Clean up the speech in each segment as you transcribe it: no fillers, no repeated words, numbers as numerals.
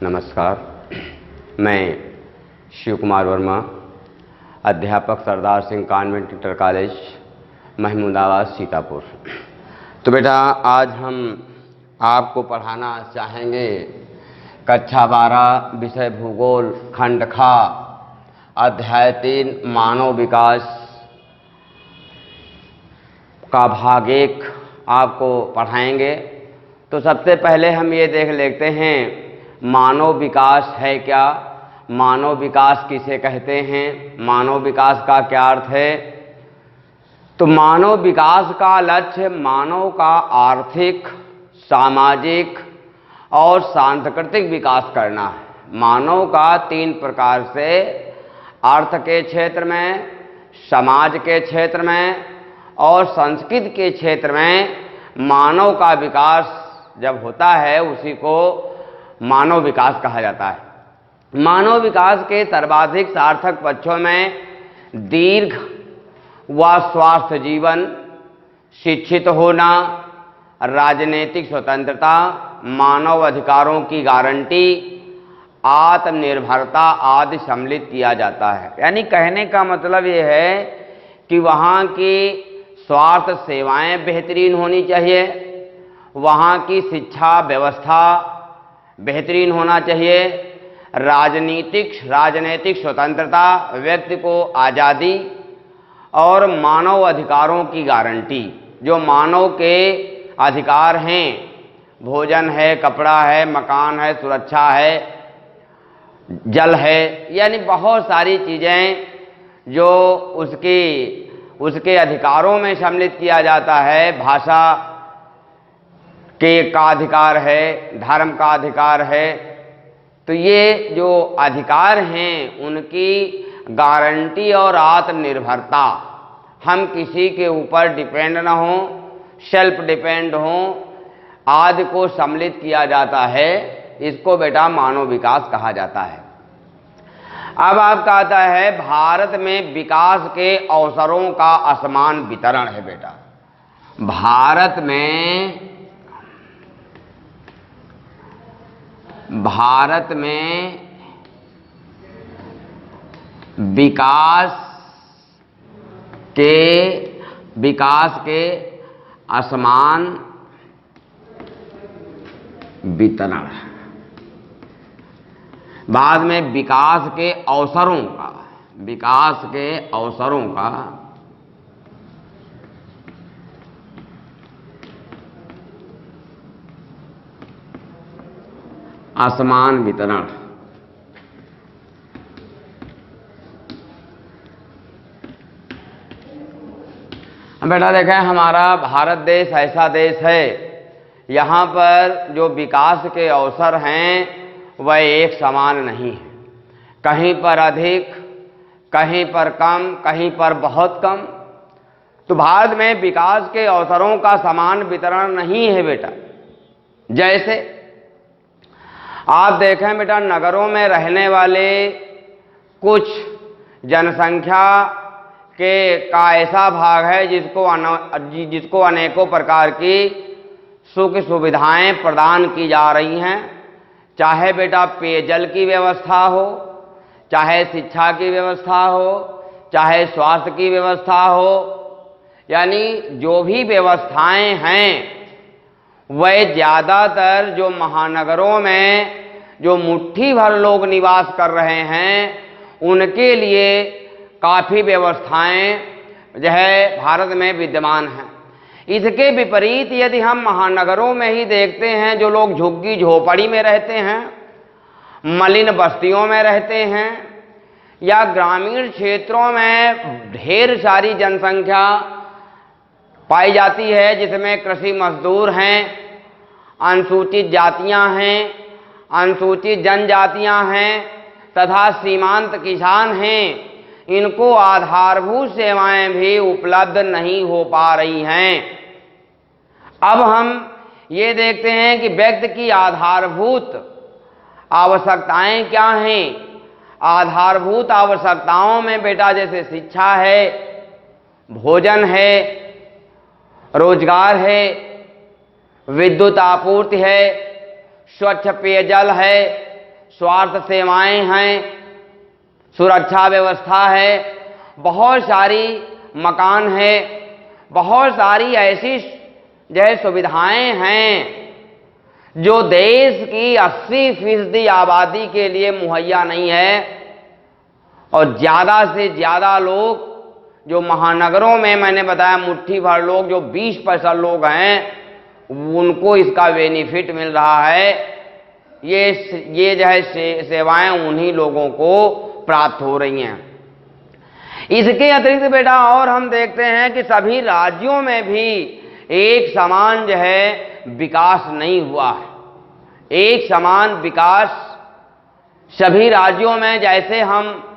नमस्कार, मैं शिव कुमार वर्मा, अध्यापक Sardar Singh convent inter college, Mahmudabad, Sitapur. तो बेटा, आज हम आपको पढ़ाना चाहेंगे कक्षा 12 विषय भूगोल खंड ख अध्याय 3 मानव विकास का भाग 1 आपको पढ़ाएंगे। तो सबसे पहले हम ये देख लेते हैं मानव विकास है क्या, मानव विकास किसे कहते हैं, मानव विकास का क्या अर्थ है। तो मानव विकास का लक्ष्य मानव का आर्थिक, सामाजिक और सांस्कृतिक विकास करना है। मानव का 3 प्रकार से, अर्थ के क्षेत्र में, समाज के क्षेत्र में और संस्कृति के क्षेत्र में मानव का विकास जब होता है उसी को मानव विकास कहा जाता है। मानव विकास के सर्वाधिक सार्थक पक्षों में दीर्घ व स्वस्थ जीवन, शिक्षित होना, राजनीतिक स्वतंत्रता, मानव अधिकारों की गारंटी, आत्मनिर्भरता आदि सम्मिलित किया जाता है। यानी कहने का मतलब ये है कि वहाँ की स्वास्थ्य सेवाएं बेहतरीन होनी चाहिए, वहाँ की शिक्षा व्यवस्था बेहतरीन होना चाहिए, राजनीतिक स्वतंत्रता, व्यक्ति को आज़ादी और मानव अधिकारों की गारंटी। जो मानव के अधिकार हैं, भोजन है, कपड़ा है, मकान है, सुरक्षा है, जल है, यानी बहुत सारी चीज़ें जो उसके अधिकारों में सम्मिलित किया जाता है। भाषा का अधिकार है, धर्म का अधिकार है। तो ये जो अधिकार हैं उनकी गारंटी और आत्मनिर्भरता, हम किसी के ऊपर डिपेंड न हों, सेल्फ डिपेंड हों, आदि को सम्मिलित किया जाता है। इसको बेटा मानव विकास कहा जाता है। अब आपका आता है भारत में विकास के अवसरों का असमान वितरण है। बेटा, भारत में विकास के असमान वितरण, बाद में विकास के अवसरों का असमान वितरण। बेटा देखें, हमारा भारत देश ऐसा देश है, यहाँ पर जो विकास के अवसर हैं वह एक समान नहीं है। कहीं पर अधिक, कहीं पर कम, कहीं पर बहुत कम। तो भारत में विकास के अवसरों का समान वितरण नहीं है बेटा। जैसे आप देखें बेटा, नगरों में रहने वाले कुछ जनसंख्या का ऐसा भाग है जिसको अनेकों प्रकार की सुख सुविधाएं प्रदान की जा रही हैं। चाहे बेटा पेयजल की व्यवस्था हो, चाहे शिक्षा की व्यवस्था हो, चाहे स्वास्थ्य की व्यवस्था हो, यानी जो भी व्यवस्थाएं हैं वह ज़्यादातर जो महानगरों में जो मुट्ठी भर लोग निवास कर रहे हैं उनके लिए काफ़ी व्यवस्थाएं जो है भारत में विद्यमान हैं। इसके विपरीत यदि हम महानगरों में ही देखते हैं, जो लोग झुग्गी झोपड़ी में रहते हैं, मलिन बस्तियों में रहते हैं, या ग्रामीण क्षेत्रों में ढेर सारी जनसंख्या पाई जाती है जिसमें कृषि मजदूर हैं, अनुसूचित जातियां हैं, अनुसूचित जनजातियां हैं तथा सीमांत किसान हैं। इनको आधारभूत सेवाएं भी उपलब्ध नहीं हो पा रही हैं। अब हम ये देखते हैं कि व्यक्ति की आधारभूत आवश्यकताएं क्या हैं। आधारभूत आवश्यकताओं में बेटा जैसे शिक्षा है, भोजन है, रोजगार है, विद्युत आपूर्ति है, स्वच्छ पेयजल है, स्वास्थ्य सेवाएं हैं, सुरक्षा व्यवस्था है, बहुत सारी मकान है, बहुत सारी ऐसी जो है सुविधाएं हैं जो देश की 80% आबादी के लिए मुहैया नहीं है। और ज्यादा से ज्यादा लोग जो महानगरों में मैंने बताया मुट्ठी भर लोग, जो 20% लोग हैं, उनको इसका बेनिफिट मिल रहा है। ये जो है सेवाएं उन्हीं लोगों को प्राप्त हो रही हैं। इसके अतिरिक्त बेटा और हम देखते हैं कि सभी राज्यों में भी एक समान जो है विकास नहीं हुआ है। एक समान विकास सभी राज्यों में, जैसे हम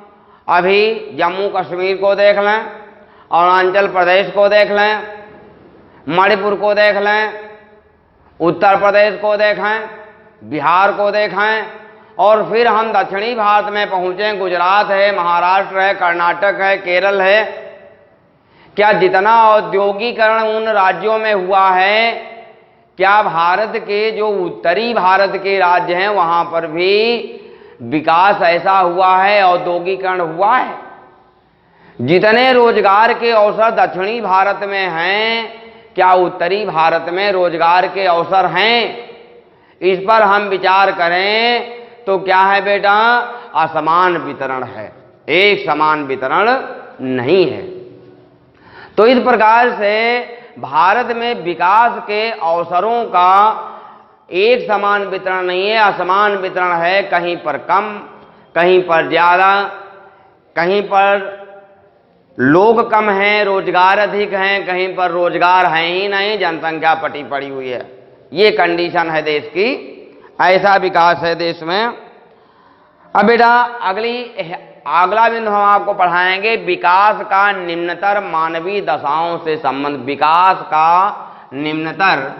अभी जम्मू कश्मीर को देख लें, अरुणाचल प्रदेश को देख लें, मणिपुर को देख लें, उत्तर प्रदेश को देखें, बिहार को देखें, और फिर हम दक्षिणी भारत में पहुंचे, गुजरात है, महाराष्ट्र है, कर्नाटक है, केरल है। क्या जितना औद्योगिकरण उन राज्यों में हुआ है, क्या भारत के जो उत्तरी भारत के राज्य हैं वहां पर भी विकास ऐसा हुआ है, औद्योगिकरण हुआ है? जितने रोजगार के अवसर दक्षिणी भारत में हैं, क्या उत्तरी भारत में रोजगार के अवसर हैं? इस पर हम विचार करें तो क्या है बेटा, असमान वितरण है, एक समान वितरण नहीं है। तो इस प्रकार से भारत में विकास के अवसरों का एक समान वितरण नहीं है, असमान वितरण है। कहीं पर कम, कहीं पर ज्यादा, कहीं पर लोग कम हैं, रोजगार अधिक हैं, कहीं पर रोजगार है ही नहीं, जनसंख्या पटी पड़ी हुई है। ये कंडीशन है देश की, ऐसा विकास है देश में। अब बेटा अगला बिंदु हम आपको पढ़ाएंगे, विकास का निम्नतर मानवीय दशाओं से संबंध। विकास का निम्नतर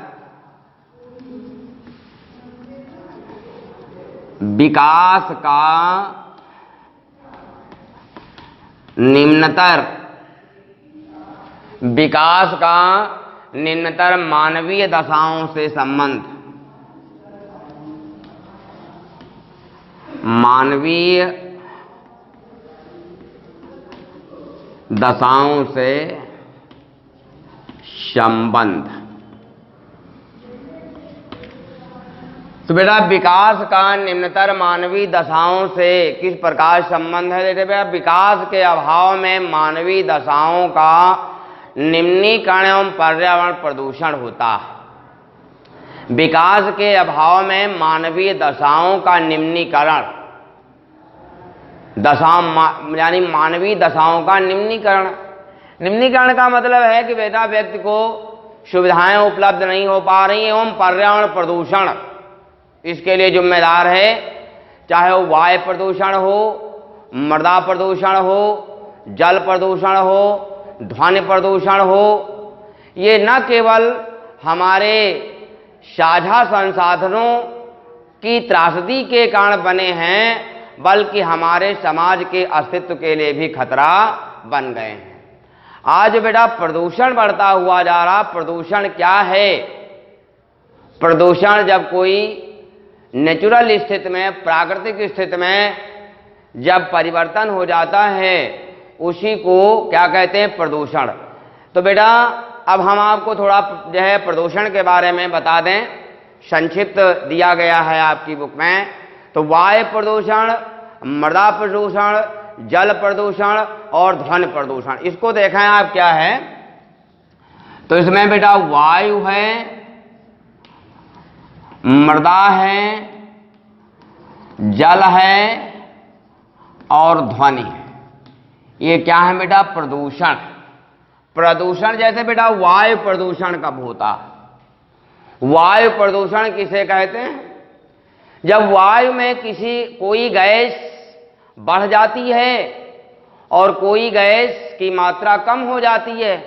मानवीय दशाओं से संबंध। मानवीय दशाओं से संबंध। तो बेटा विकास का निम्नतर मानवीय दशाओं से किस प्रकार संबंध है? देखिए बेटा, विकास के अभाव में मानवीय दशाओं का निम्नीकरण एवं पर्यावरण प्रदूषण होता है। विकास के अभाव में मानवीय दशाओं का निम्नीकरण, यानी मानवीय दशाओं का निम्नीकरण। निम्नीकरण का मतलब है कि बेटा व्यक्ति को सुविधाएं उपलब्ध नहीं हो पा रही एवं पर्यावरण प्रदूषण इसके लिए जिम्मेदार है। चाहे वो वायु प्रदूषण हो, मृदा प्रदूषण हो, जल प्रदूषण हो, ध्वनि प्रदूषण हो। ये न केवल हमारे साझा संसाधनों की त्रासदी के कारण बने हैं, बल्कि हमारे समाज के अस्तित्व के लिए भी खतरा बन गए हैं। आज बेटा प्रदूषण बढ़ता हुआ जा रहा। प्रदूषण क्या है? प्रदूषण जब कोई नेचुरल स्थिति में, प्राकृतिक स्थिति में जब परिवर्तन हो जाता है, उसी को क्या कहते हैं? प्रदूषण। तो बेटा अब हम आपको थोड़ा जो है प्रदूषण के बारे में बता दें। संक्षिप्त दिया गया है आपकी बुक में। तो वायु प्रदूषण, मृदा प्रदूषण, जल प्रदूषण और ध्वनि प्रदूषण, इसको देखें आप क्या है। तो इसमें बेटा वायु है, मृदा है, जल है और ध्वनि है। ये क्या है बेटा? प्रदूषण। प्रदूषण जैसे बेटा वायु प्रदूषण कब होता? वायु प्रदूषण किसे कहते हैं? जब वायु में कोई गैस बढ़ जाती है और कोई गैस की मात्रा कम हो जाती है,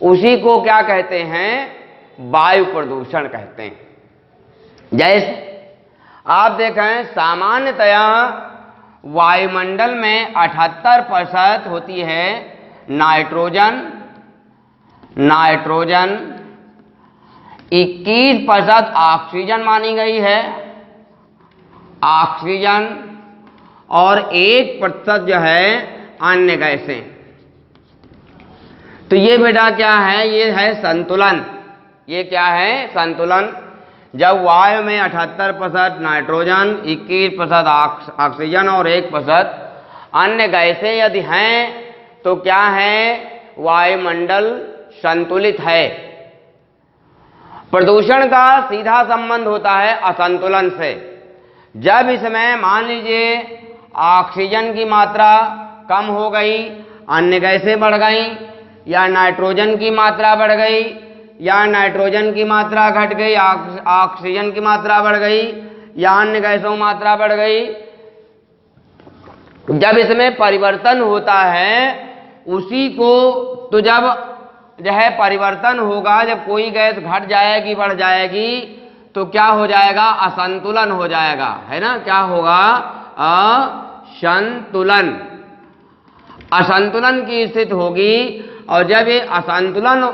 उसी को क्या कहते हैं? वायु प्रदूषण कहते हैं। जैसे आप देखें, सामान्यतया वायुमंडल में 78% होती है नाइट्रोजन, 21% ऑक्सीजन मानी गई है ऑक्सीजन और 1% जो है अन्य गैसें। तो ये बेटा क्या है, ये है संतुलन। ये क्या है, संतुलन। जब वायु में 78% नाइट्रोजन, 21% ऑक्सीजन और 1% अन्य गैसें यदि हैं तो क्या है, वायुमंडल संतुलित है। प्रदूषण का सीधा संबंध होता है असंतुलन से। जब इसमें मान लीजिए ऑक्सीजन की मात्रा कम हो गई, अन्य गैसें बढ़ गई, या नाइट्रोजन की मात्रा बढ़ गई, या नाइट्रोजन की मात्रा घट गई, ऑक्सीजन की मात्रा बढ़ गई, या अन्य गैसों की मात्रा बढ़ गई, जब इसमें परिवर्तन होता है उसी को, तो जब जो है परिवर्तन होगा, जब कोई गैस घट जाएगी बढ़ जाएगी तो क्या हो जाएगा, असंतुलन हो जाएगा, है ना। क्या होगा, असंतुलन। असंतुलन की स्थिति होगी, और जब ये असंतुलन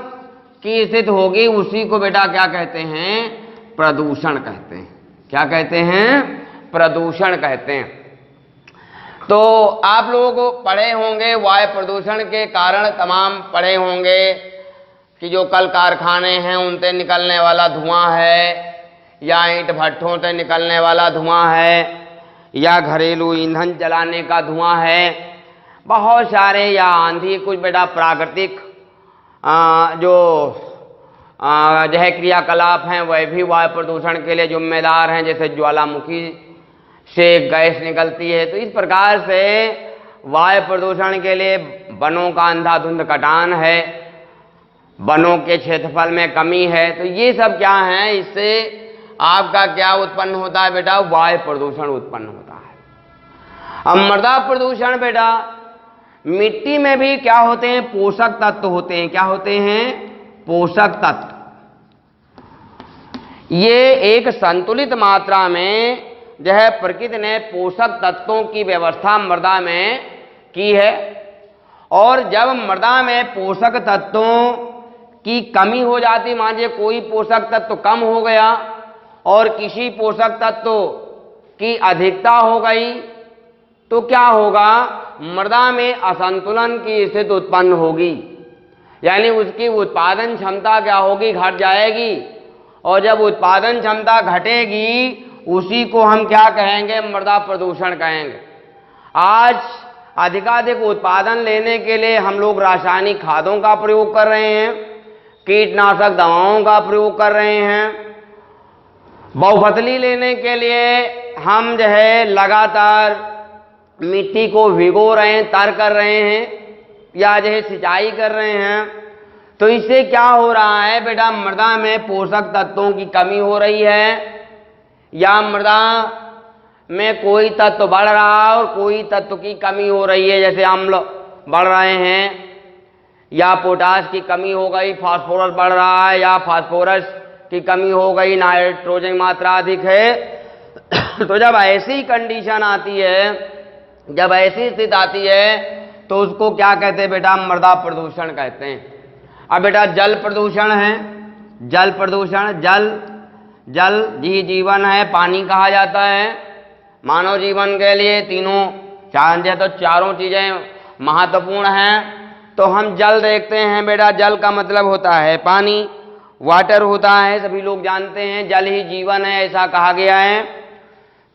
की स्थिति होगी उसी को बेटा क्या कहते हैं, प्रदूषण कहते हैं। क्या कहते हैं, प्रदूषण कहते हैं। तो आप लोग पढ़े होंगे वायु प्रदूषण के कारण, तमाम पढ़े होंगे कि जो कल कारखाने हैं उनसे निकलने वाला धुआं है, या ईंट भट्ठों से निकलने वाला धुआं है, या घरेलू ईंधन जलाने का धुआं है, बहुत सारे, या आंधी, कुछ बेटा प्राकृतिक जो है क्रियाकलाप हैं वह भी वायु प्रदूषण के लिए जिम्मेदार हैं, जैसे ज्वालामुखी से गैस निकलती है। तो इस प्रकार से वायु प्रदूषण के लिए वनों का अंधाधुंध कटान है, वनों के क्षेत्रफल में कमी है। तो ये सब क्या है, इससे आपका क्या उत्पन्न होता है बेटा, वायु प्रदूषण उत्पन्न होता है। अब मृदा प्रदूषण बेटा, मिट्टी में भी क्या होते हैं, पोषक तत्व होते हैं। क्या होते हैं, पोषक तत्व। ये एक संतुलित मात्रा में जो है प्रकृति ने पोषक तत्वों की व्यवस्था मृदा में की है, और जब मृदा में पोषक तत्वों की कमी हो जाती, मान लीजिए कोई पोषक तत्व कम हो गया और किसी पोषक तत्व की अधिकता हो गई, तो क्या होगा, मृदा में असंतुलन की स्थिति उत्पन्न होगी, यानी उसकी उत्पादन क्षमता क्या होगी, घट जाएगी। और जब उत्पादन क्षमता घटेगी उसी को हम क्या कहेंगे, मृदा प्रदूषण कहेंगे। आज अधिकाधिक उत्पादन लेने के लिए हम लोग रासायनिक खादों का प्रयोग कर रहे हैं, कीटनाशक दवाओं का प्रयोग कर रहे हैं। बहुफसली लेने के लिए हम जो है लगातार मिट्टी को भिगो रहे हैं, तर कर रहे हैं, या जो है सिंचाई कर रहे हैं। तो इससे क्या हो रहा है बेटा, मृदा में पोषक तत्वों की कमी हो रही है, या मृदा में कोई तत्व बढ़ रहा है और कोई तत्व की कमी हो रही है, जैसे अम्ल बढ़ रहे हैं, या पोटास की कमी हो गई, फास्फोरस बढ़ रहा है, या फास्फोरस की कमी हो गई, नाइट्रोजन की मात्रा अधिक है। तो जब ऐसी कंडीशन आती है, जब ऐसी स्थिति आती है तो उसको क्या कहते हैं बेटा, मृदा प्रदूषण कहते हैं। अब बेटा जल प्रदूषण है, जल प्रदूषण, जल ही जीवन है, पानी कहा जाता है। मानव जीवन के लिए तीनों तो चारों चीजें महत्वपूर्ण हैं। तो हम जल देखते हैं बेटा, जल का मतलब होता है पानी, वाटर होता है, सभी लोग जानते हैं, जल ही जीवन है, ऐसा कहा गया है।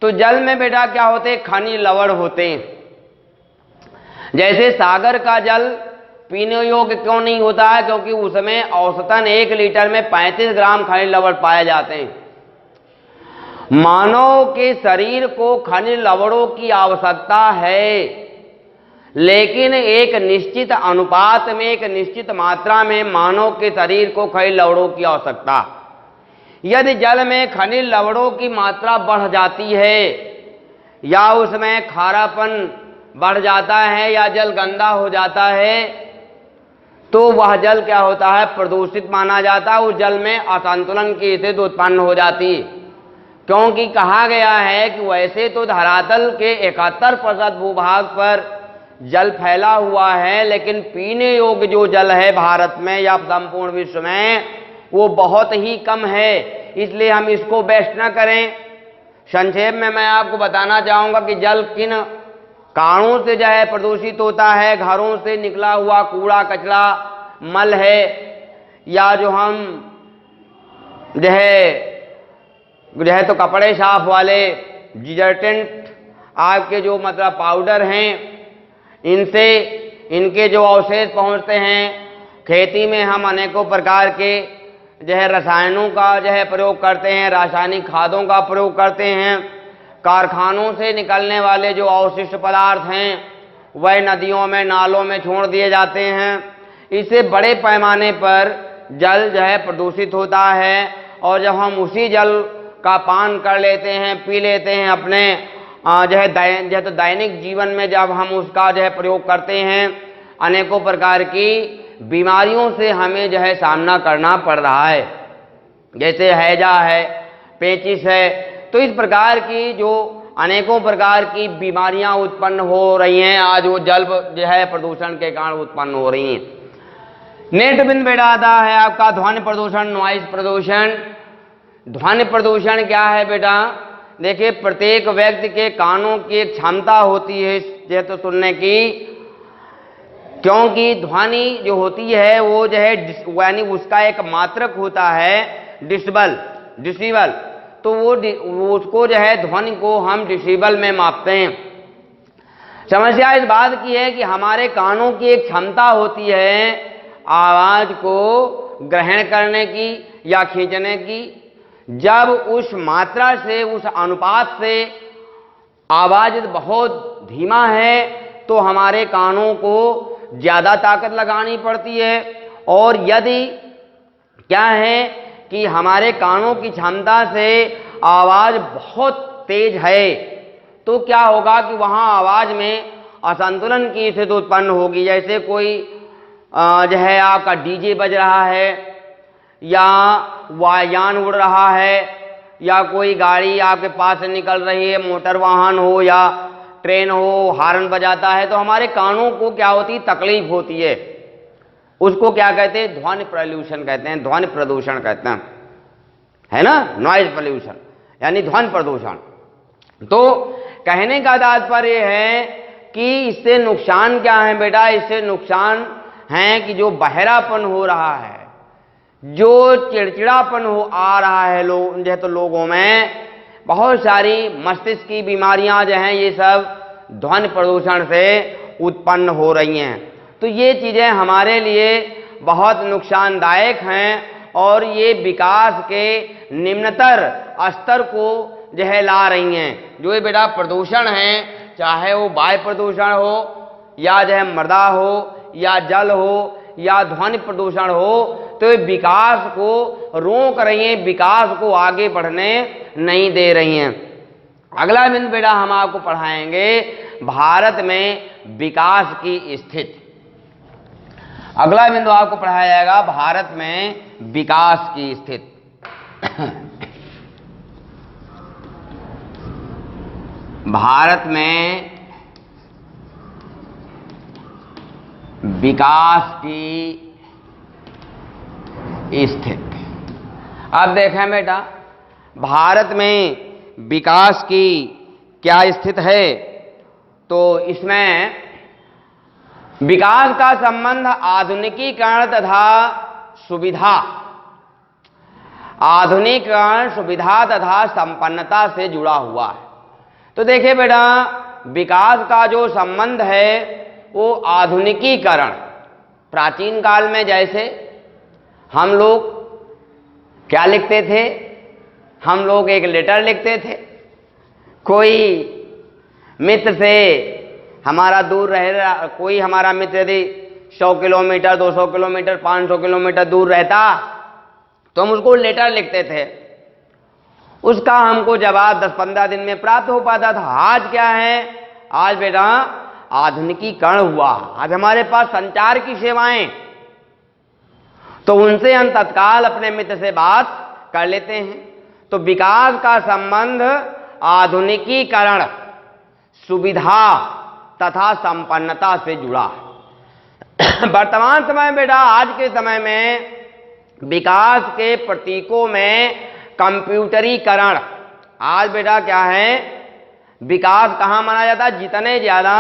तो जल में बेटा क्या होते हैं, खनिज लवण होते हैं। जैसे सागर का जल पीने योग्य क्यों नहीं होता है, क्योंकि उसमें औसतन 1 लीटर में 35 ग्राम खनिज लवण पाए जाते हैं। मानव के शरीर को खनिज लवणों की आवश्यकता है, लेकिन एक निश्चित अनुपात में, एक निश्चित मात्रा में मानव के शरीर को खनिज लवणों की आवश्यकता। यदि जल में खनिज लवणों की मात्रा बढ़ जाती है, या उसमें खारापन बढ़ जाता है, या जल गंदा हो जाता है, तो वह जल क्या होता है, प्रदूषित माना जाता है। उस जल में असंतुलन की स्थिति उत्पन्न हो जाती, क्योंकि कहा गया है कि वैसे तो धरातल के 71% भूभाग पर जल फैला हुआ है, लेकिन पीने योग्य जो जल है भारत में या संपूर्ण विश्व में वो बहुत ही कम है। इसलिए हम इसको वेस्ट न करें, संक्षेप में मैं आपको बताना चाहूंगा कि जल किन कारणों से जो है प्रदूषित होता है। घरों से निकला हुआ कूड़ा कचरा, मल है, या जो हम जो है तो कपड़े साफ वाले डिटर्जेंट आपके जो मतलब पाउडर हैं, इनसे इनके जो अवशेष पहुंचते हैं। खेती में हम अनेकों प्रकार के जो है रसायनों का जो है प्रयोग करते हैं, रासायनिक खादों का प्रयोग करते हैं। कारखानों से निकलने वाले जो अवशिष्ट पदार्थ हैं वह नदियों में, नालों में छोड़ दिए जाते हैं। इससे बड़े पैमाने पर जल जो है प्रदूषित होता है। और जब हम उसी जल का पान कर लेते हैं, पी लेते हैं अपने जो है तो दैनिक जीवन में जब हम उसका जो है प्रयोग करते हैं, अनेकों प्रकार की बीमारियों से हमें जो है सामना करना पड़ रहा है। जैसे हैजा है, पेचिस है, तो इस प्रकार की जो अनेकों प्रकार की बीमारियां उत्पन्न हो रही हैं, आज वो जल जो है प्रदूषण के कारण उत्पन्न हो रही हैं। नेक्स्ट बिंदु बेटा आता है आपका ध्वनि प्रदूषण, नॉइज प्रदूषण। ध्वनि प्रदूषण क्या है बेटा? देखिए, प्रत्येक व्यक्ति के कानों की एक क्षमता होती है ये तो सुनने की, क्योंकि ध्वनि जो होती है वो जो है यानी उसका एक मात्रक होता है डिसिबल, तो वो उसको जो है ध्वनि को हम डिसिबल में मापते हैं। समस्या इस बात की है कि हमारे कानों की एक क्षमता होती है आवाज को ग्रहण करने की या खींचने की। जब उस मात्रा से, उस अनुपात से आवाज बहुत धीमा है तो हमारे कानों को ज्यादा ताकत लगानी पड़ती है। और यदि क्या है कि हमारे कानों की क्षमता से आवाज बहुत तेज है तो क्या होगा कि वहां आवाज में असंतुलन की स्थिति उत्पन्न होगी। जैसे कोई जो है आपका डीजे बज रहा है, या वायुयान उड़ रहा है, या कोई गाड़ी आपके पास से निकल रही है, मोटर वाहन हो या ट्रेन हो, हॉर्न बजाता है, तो हमारे कानों को क्या होती है, तकलीफ होती है। उसको क्या कहते हैं? ध्वनि पॉल्यूशन कहते हैं, ध्वनि प्रदूषण कहते हैं, है ना, नॉइज पॉल्यूशन यानी ध्वनि प्रदूषण। तो कहने का तात्पर्य है कि इससे नुकसान क्या है बेटा? इससे नुकसान है कि जो बहरापन हो रहा है, जो चिड़चिड़ापन आ रहा है जो है तो लोगों में, बहुत सारी मस्तिष्क की बीमारियां जो हैं ये सब ध्वनि प्रदूषण से उत्पन्न हो रही हैं। तो ये चीजें हमारे लिए बहुत नुकसानदायक हैं और ये विकास के निम्नतर स्तर को जो है ला रही हैं। जो ये बेटा प्रदूषण है, चाहे वो वायु प्रदूषण हो या जो है मृदा हो या जल हो या ध्वनि प्रदूषण हो, तो विकास को रोक रही हैं, विकास को आगे बढ़ने नहीं दे रही हैं। अगला बिंदु बेटा हम आपको पढ़ाएंगे भारत में विकास की स्थिति। अगला बिंदु आपको पढ़ाया जाएगा भारत में विकास की स्थिति। भारत में विकास की स्थिति। अब देखें बेटा, भारत में विकास की क्या स्थिति है, तो इसमें विकास का संबंध आधुनिकीकरण तथा सुविधा, आधुनिकीकरण, सुविधा तथा संपन्नता से जुड़ा हुआ है। तो देखिए बेटा, विकास का जो संबंध है वो आधुनिकीकरण, प्राचीन काल में जैसे हम लोग क्या लिखते थे, हम लोग एक लेटर लिखते थे। कोई मित्र से हमारा दूर रह, कोई हमारा मित्र यदि 100 किलोमीटर, 200 किलोमीटर, 500 किलोमीटर दूर रहता तो हम उसको लेटर लिखते थे, उसका हमको जवाब 10-15 दिन में प्राप्त हो पाता था। आज क्या है? आज बेटा आधुनिकीकरण हुआ, आज हमारे पास संचार की सेवाएं, तो उनसे हम तत्काल अपने मित्र से बात कर लेते हैं। तो विकास का संबंध आधुनिकीकरण, सुविधा तथा संपन्नता से जुड़ा है। वर्तमान समय बेटा, आज के समय में विकास के प्रतीकों में कंप्यूटरीकरण, आज बेटा क्या है, विकास कहां माना जाता है? जितने ज्यादा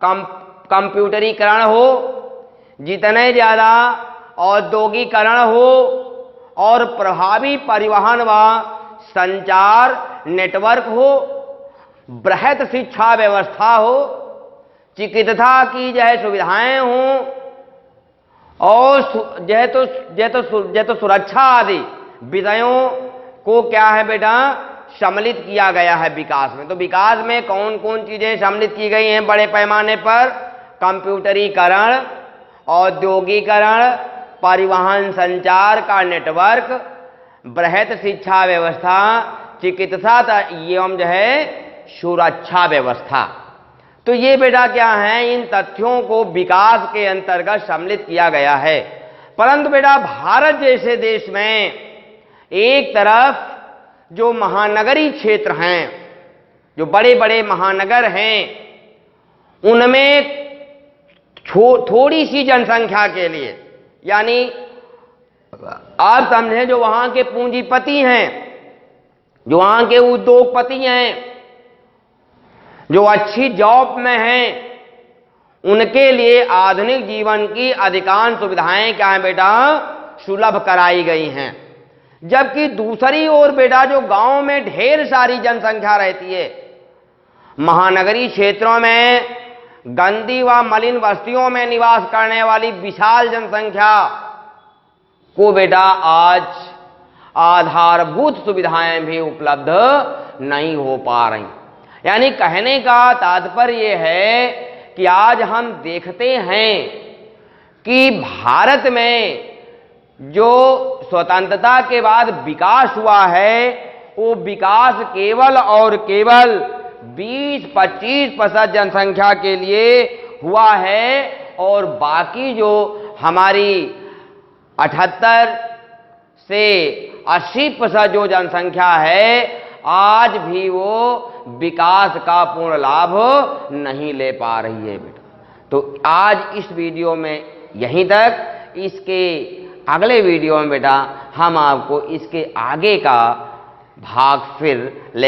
कंप्यूटरीकरण हो, जितने ज्यादा औद्योगिकरण हो और प्रभावी परिवहन व संचार नेटवर्क हो, बृहत शिक्षा व्यवस्था हो, चिकित्सा की जो सुविधाएं हों और जो सुरक्षा आदि विषयों को क्या है बेटा, सम्मिलित किया गया है विकास में। तो विकास में कौन कौन चीजें सम्मिलित की गई हैं बड़े पैमाने पर? कंप्यूटरीकरण, औद्योगिकरण, परिवहन संचार का नेटवर्क, बृहत शिक्षा व्यवस्था, चिकित्सा एवं जो है सुरक्षा व्यवस्था। तो ये बेटा क्या है, इन तथ्यों को विकास के अंतर्गत सम्मिलित किया गया है। परंतु बेटा भारत जैसे देश में एक तरफ जो महानगरीय क्षेत्र हैं, जो बड़े बड़े महानगर हैं, उनमें थोड़ी सी जनसंख्या के लिए, यानी आप समझें जो वहां के पूंजीपति हैं, जो वहां के उद्योगपति हैं, जो अच्छी जॉब में हैं, उनके लिए आधुनिक जीवन की अधिकांश सुविधाएं क्या है बेटा, सुलभ कराई गई हैं। जबकि दूसरी ओर बेटा जो गांव में ढेर सारी जनसंख्या रहती है, महानगरीय क्षेत्रों में गंदी व मलिन बस्तियों में निवास करने वाली विशाल जनसंख्या को बेटा आज आधारभूत सुविधाएं भी उपलब्ध नहीं हो पा रही। यानी कहने का तात्पर्य यह है कि आज हम देखते हैं कि भारत में जो स्वतंत्रता के बाद विकास हुआ है, वो विकास केवल और केवल 20-25% जनसंख्या के लिए हुआ है और बाकी जो हमारी 78 से 80% जो जनसंख्या है, आज भी वो विकास का पूर्ण लाभ नहीं ले पा रही है बेटा। तो आज इस वीडियो में यहीं तक। इसके अगले वीडियो में बेटा हम आपको इसके आगे का भाग फिर ले